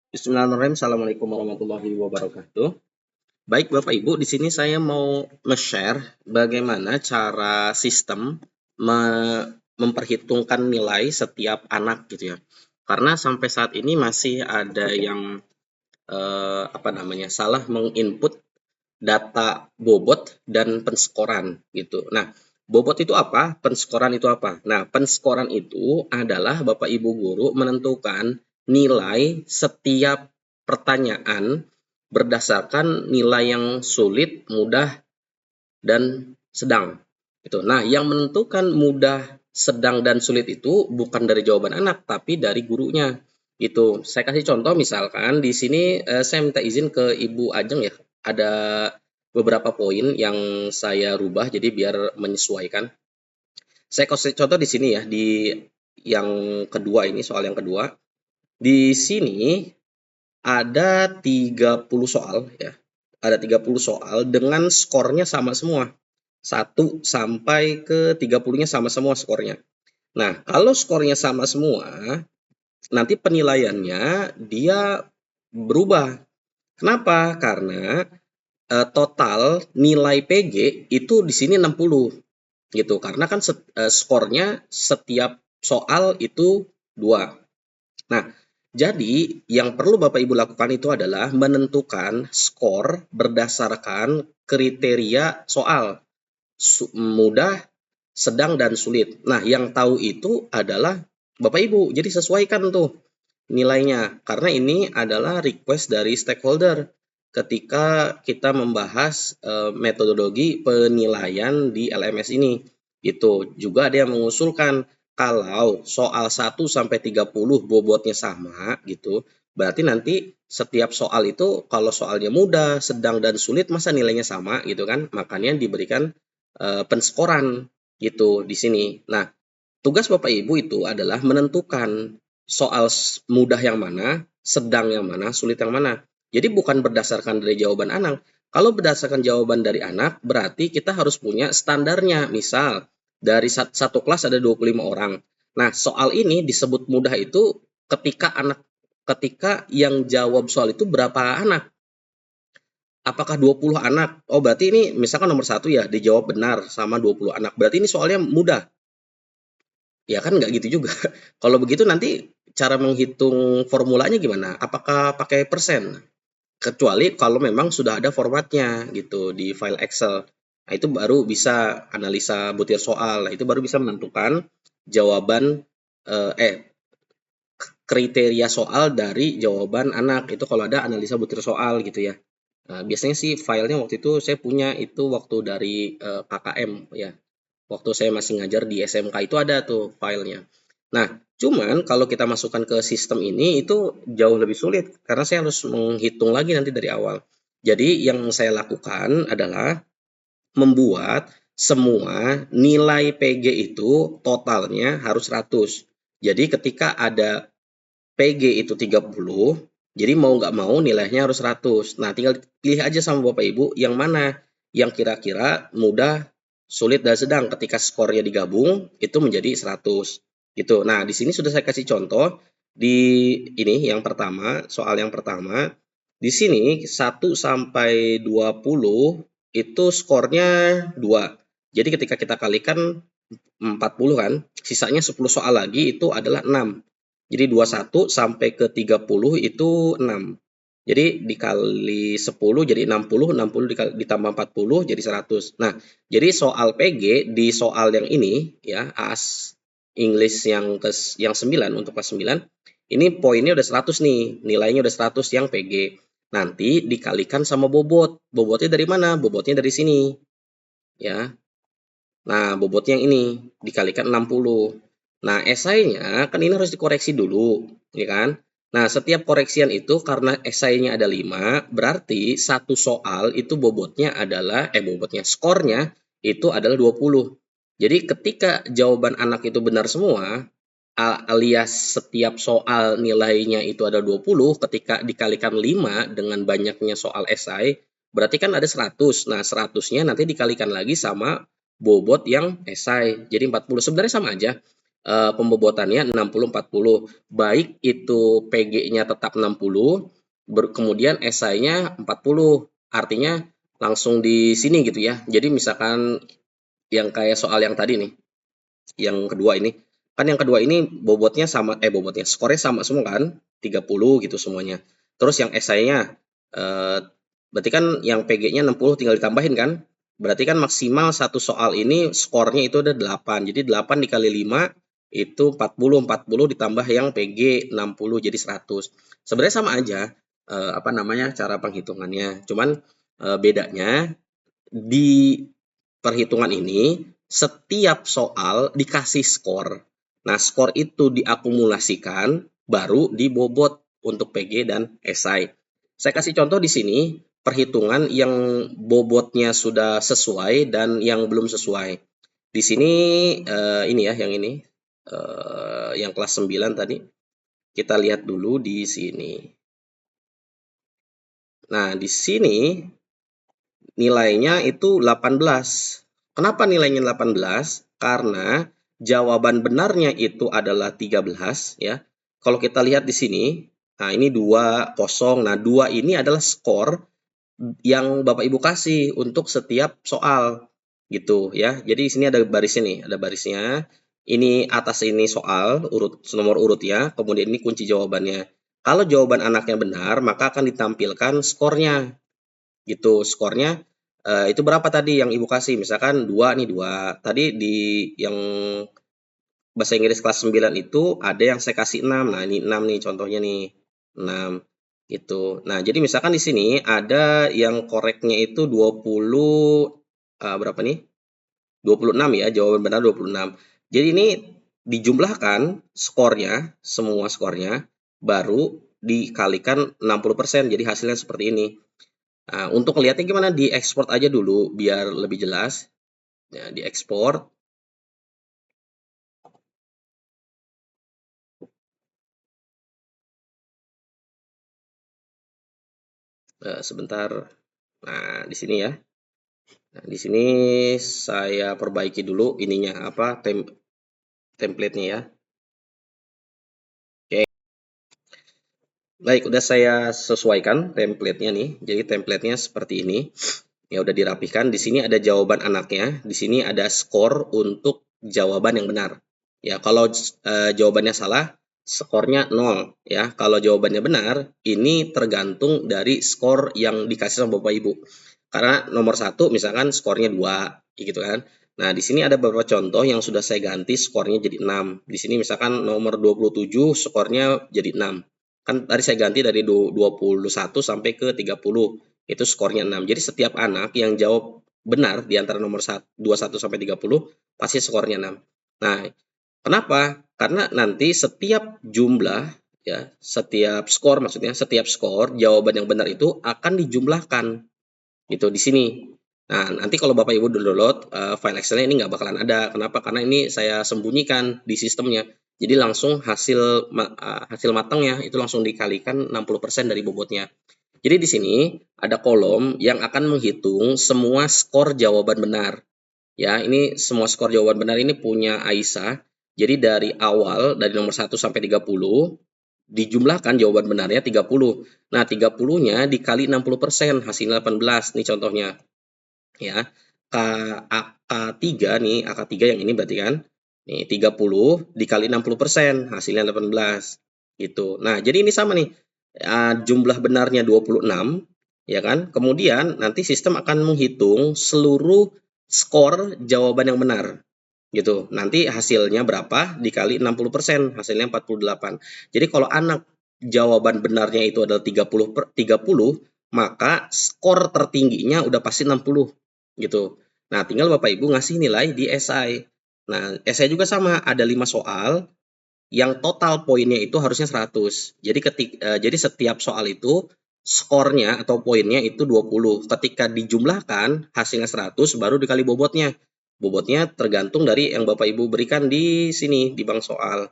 Bismillahirrahmanirrahim. Assalamualaikum warahmatullahi wabarakatuh. Baik Bapak Ibu, di sini saya mau share bagaimana cara sistem memperhitungkan nilai setiap anak gitu ya. Karena sampai saat ini masih ada yang salah menginput data bobot dan penskoran gitu. Nah, bobot itu apa? Penskoran itu apa? Nah, penskoran itu adalah Bapak Ibu guru menentukan nilai setiap pertanyaan berdasarkan nilai yang sulit, mudah, dan sedang. Gitu. Nah, yang menentukan mudah, sedang, dan sulit itu bukan dari jawaban anak, tapi dari gurunya. Itu. Saya kasih contoh misalkan di sini saya minta izin ke Ibu Ajeng ya. Ada beberapa poin yang saya rubah jadi biar menyesuaikan. Saya kasih contoh di sini ya, di yang kedua ini, soal yang kedua. Di sini ada 30 soal ya. Ada 30 soal dengan skornya sama semua. 1 sampai ke 30-nya sama semua skornya. Nah, kalau skornya sama semua, nanti penilaiannya dia berubah. Kenapa? Karena total nilai PG itu di sini 60 gitu. Karena kan skornya setiap soal itu 2. Nah, jadi yang perlu Bapak Ibu lakukan itu adalah menentukan skor berdasarkan kriteria soal mudah, sedang, dan sulit. Nah, yang tahu itu adalah Bapak Ibu. Jadi sesuaikan tuh nilainya karena ini adalah request dari stakeholder ketika kita membahas metodologi penilaian di LMS ini. Itu juga ada yang mengusulkan kalau soal 1 sampai 30 bobotnya sama gitu, berarti nanti setiap soal itu kalau soalnya mudah, sedang, dan sulit masa nilainya sama gitu kan. Makanya diberikan penskoran gitu di sini. Nah, tugas Bapak Ibu itu adalah menentukan soal mudah yang mana, sedang yang mana, sulit yang mana. Jadi bukan berdasarkan dari jawaban anak. Kalau berdasarkan jawaban dari anak, berarti kita harus punya standarnya. Misal, dari satu kelas ada 25 orang. Nah, soal ini disebut mudah itu ketika yang jawab soal itu berapa anak? Apakah 20 anak? Oh, berarti ini misalkan nomor 1 ya, dijawab benar sama 20 anak. Berarti ini soalnya mudah. Ya kan nggak gitu juga. Kalau begitu nanti cara menghitung formulanya gimana? Apakah pakai persen? Kecuali kalau memang sudah ada formatnya gitu di file Excel. Nah, itu baru bisa analisa butir soal. Nah, itu baru bisa menentukan jawaban kriteria soal dari jawaban anak. Itu kalau ada analisa butir soal gitu ya. Nah, biasanya sih filenya waktu itu saya punya itu waktu dari KKM ya. Waktu saya masih ngajar di SMK itu ada tuh filenya. Nah, cuman kalau kita masukkan ke sistem ini itu jauh lebih sulit karena saya harus menghitung lagi nanti dari awal. Jadi yang saya lakukan adalah membuat semua nilai PG itu totalnya harus 100. Jadi ketika ada PG itu 30, jadi mau nggak mau nilainya harus 100. Nah, tinggal pilih aja sama Bapak Ibu yang mana yang kira-kira mudah, sulit, dan sedang. Ketika skornya digabung, itu menjadi 100. Gitu. Nah, di sini sudah saya kasih contoh. Di ini yang pertama, soal yang pertama. Di sini 1 sampai 20 itu skornya 2. Jadi ketika kita kalikan 40 kan, sisanya 10 soal lagi itu adalah 6. Jadi 21 sampai ke 30 itu 6. Jadi dikali 10 jadi 60, 60 ditambah 40 jadi 100. Nah, jadi soal PG di soal yang ini ya, AS English yang 9 untuk kelas 9, ini poinnya udah 100 nih, nilainya udah 100 yang PG. Nanti dikalikan sama bobot. Bobotnya dari mana? Bobotnya dari sini. Ya. Nah, bobotnya yang ini dikalikan 60. Nah, esainya kan ini harus dikoreksi dulu, ya kan? Nah, setiap koreksian itu karena esainya ada 5, berarti satu soal itu bobotnya skornya itu adalah 20. Jadi ketika jawaban anak itu benar semua, alias setiap soal nilainya itu ada 20, ketika dikalikan 5 dengan banyaknya soal esai, berarti kan ada 100. Nah, 100-nya nanti dikalikan lagi sama bobot yang esai. Jadi 40. Sebenarnya sama aja. pembobotannya 60-40. Baik itu PG-nya tetap 60, kemudian esainya 40. Artinya langsung di sini gitu ya. Jadi misalkan yang kayak soal yang tadi nih, yang kedua ini. Kan yang kedua ini skornya sama semua kan, 30 gitu semuanya. Terus yang esainya, berarti kan yang PG-nya 60 tinggal ditambahin kan? Berarti kan maksimal satu soal ini skornya itu ada 8. Jadi 8 dikali 5 itu 40, 40 ditambah yang PG 60 jadi 100. Sebenarnya sama aja, cara penghitungannya. Cuman bedanya di perhitungan ini setiap soal dikasih skor. Nah, skor itu diakumulasikan baru dibobot untuk PG dan esai. Saya kasih contoh di sini perhitungan yang bobotnya sudah sesuai dan yang belum sesuai. Di sini ini ya yang ini yang kelas 9 tadi. Kita lihat dulu di sini. Nah, di sini nilainya itu 18. Kenapa nilainya 18? Karena jawaban benarnya itu adalah 13 ya. Kalau kita lihat di sini, nah ini 2, 0. Nah, 2 ini adalah skor yang Bapak Ibu kasih untuk setiap soal gitu ya. Jadi di sini ada barisnya nih, ada barisnya. Ini atas ini soal nomor urutnya, kemudian ini kunci jawabannya. Kalau jawaban anaknya benar, maka akan ditampilkan skornya. Gitu, skornya itu berapa tadi yang Ibu kasih? Misalkan 2 nih, 2. Tadi di yang bahasa Inggris kelas 9 itu ada yang saya kasih 6. Nah, ini 6 nih contohnya nih. 6 gitu. Nah, jadi misalkan di sini ada yang koreknya itu 20 berapa nih? 26 ya, jawaban benar 26. Jadi ini dijumlahkan skornya, semua skornya baru dikalikan 60%. Jadi hasilnya seperti ini. Nah, untuk ngelihatnya gimana? Diekspor aja dulu biar lebih jelas. Ya, diekspor. Sebentar. Nah, di sini ya. Nah, di sini saya perbaiki dulu ininya template-nya ya. Oke. Baik, udah saya sesuaikan template-nya nih. Jadi template-nya seperti ini. Ya udah dirapihkan. Di sini ada jawaban anaknya, di sini ada skor untuk jawaban yang benar. Ya, kalau jawabannya salah, skornya 0 ya. Kalau jawabannya benar, ini tergantung dari skor yang dikasih sama Bapak Ibu. Karena nomor 1 misalkan skornya 2 gitu kan. Nah, di sini ada beberapa contoh yang sudah saya ganti skornya jadi 6. Di sini misalkan nomor 27 skornya jadi 6. Kan tadi saya ganti dari 21 sampai ke 30. Itu skornya 6. Jadi setiap anak yang jawab benar di antara nomor 21 sampai 30 pasti skornya 6. Nah, kenapa? Karena nanti setiap jumlah ya, setiap skor maksudnya, setiap skor jawaban yang benar itu akan dijumlahkan gitu di sini. Nah, nanti kalau Bapak Ibu download file Excel-nya ini nggak bakalan ada. Kenapa? Karena ini saya sembunyikan di sistemnya. Jadi langsung hasil matangnya itu langsung dikalikan 60% dari bobotnya. Jadi di sini ada kolom yang akan menghitung semua skor jawaban benar. Ya, ini semua skor jawaban benar ini punya Aisyah. Jadi dari awal dari nomor 1 sampai 30 dijumlahkan jawaban benarnya 30. Nah, 30-nya dikali 60%, hasilnya 18 nih contohnya. Ya. AK3 nih, AK3 yang ini berarti kan. Nih 30 dikali 60%, hasilnya 18 gitu. Nah, jadi ini sama nih. Jumlah benarnya 26 ya kan. Kemudian nanti sistem akan menghitung seluruh skor jawaban yang benar gitu. Nanti hasilnya berapa dikali 60%, hasilnya 48. Jadi kalau anak jawaban benarnya itu adalah 30, maka skor tertingginya udah pasti 60 gitu. Nah, tinggal Bapak Ibu ngasih nilai di esai. Nah, esai juga sama, ada 5 soal yang total poinnya itu harusnya 100. Jadi setiap soal itu skornya atau poinnya itu 20. Ketika dijumlahkan hasilnya 100 baru dikali bobotnya. Bobotnya tergantung dari yang Bapak Ibu berikan di sini di bank soal.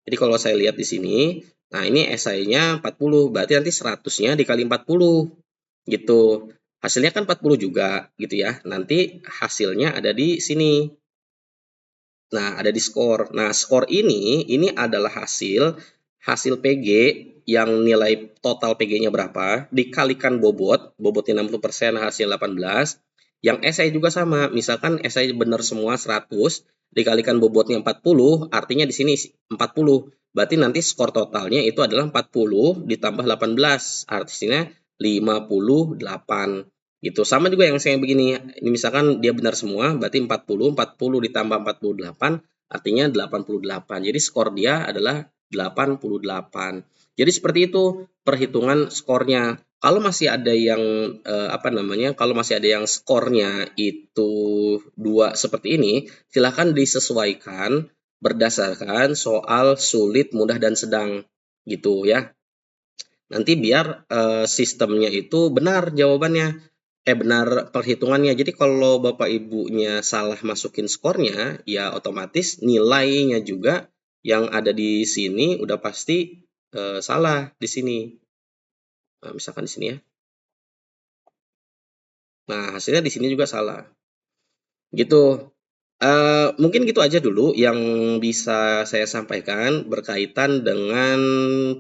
Jadi kalau saya lihat di sini, nah ini esainya 40, berarti nanti 100-nya dikali 40 gitu. Hasilnya kan 40 juga gitu ya. Nanti hasilnya ada di sini. Nah, ada di skor. Nah, skor ini adalah hasil PG yang nilai total PG-nya berapa, dikalikan bobotnya 60%, hasil 18. Yang esai juga sama, misalkan esai benar semua 100, dikalikan bobotnya 40, artinya di sini 40. Berarti nanti skor totalnya itu adalah 40 ditambah 18, artinya 58. Gitu. Sama juga yang saya begini, ini misalkan dia benar semua, berarti 40 ditambah 48, artinya 88. Jadi skor dia adalah 88. Jadi seperti itu perhitungan skornya. Kalau masih ada yang kalau masih ada yang skornya itu dua seperti ini, silahkan disesuaikan berdasarkan soal sulit, mudah, dan sedang gitu ya. Nanti biar sistemnya itu benar jawabannya, benar perhitungannya. Jadi kalau Bapak Ibunya salah masukin skornya, ya otomatis nilainya juga yang ada di sini udah pasti salah di sini. Nah, misalkan di sini ya. Nah, hasilnya di sini juga salah. Gitu. Mungkin gitu aja dulu yang bisa saya sampaikan berkaitan dengan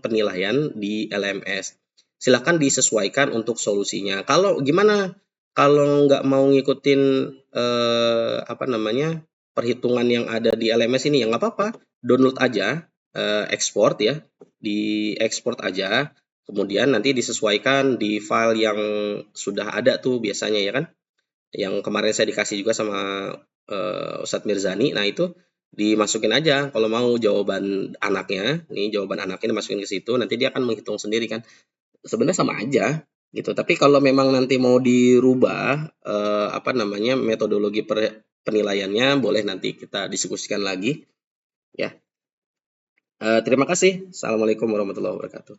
penilaian di LMS. Silakan disesuaikan untuk solusinya. Kalau gimana kalau nggak mau ngikutin perhitungan yang ada di LMS ini, ya nggak apa-apa, download aja, ekspor ya, diekspor aja, kemudian nanti disesuaikan di file yang sudah ada tuh biasanya ya kan, yang kemarin saya dikasih juga sama Ustadz Mirzani. Nah, itu dimasukin aja kalau mau jawaban anaknya, nih jawaban anaknya dimasukin ke situ, nanti dia akan menghitung sendiri kan. Sebenarnya sama aja gitu. Tapi kalau memang nanti mau dirubah metodologi penilaiannya, boleh nanti kita diskusikan lagi ya. Terima kasih. Assalamualaikum warahmatullahi wabarakatuh.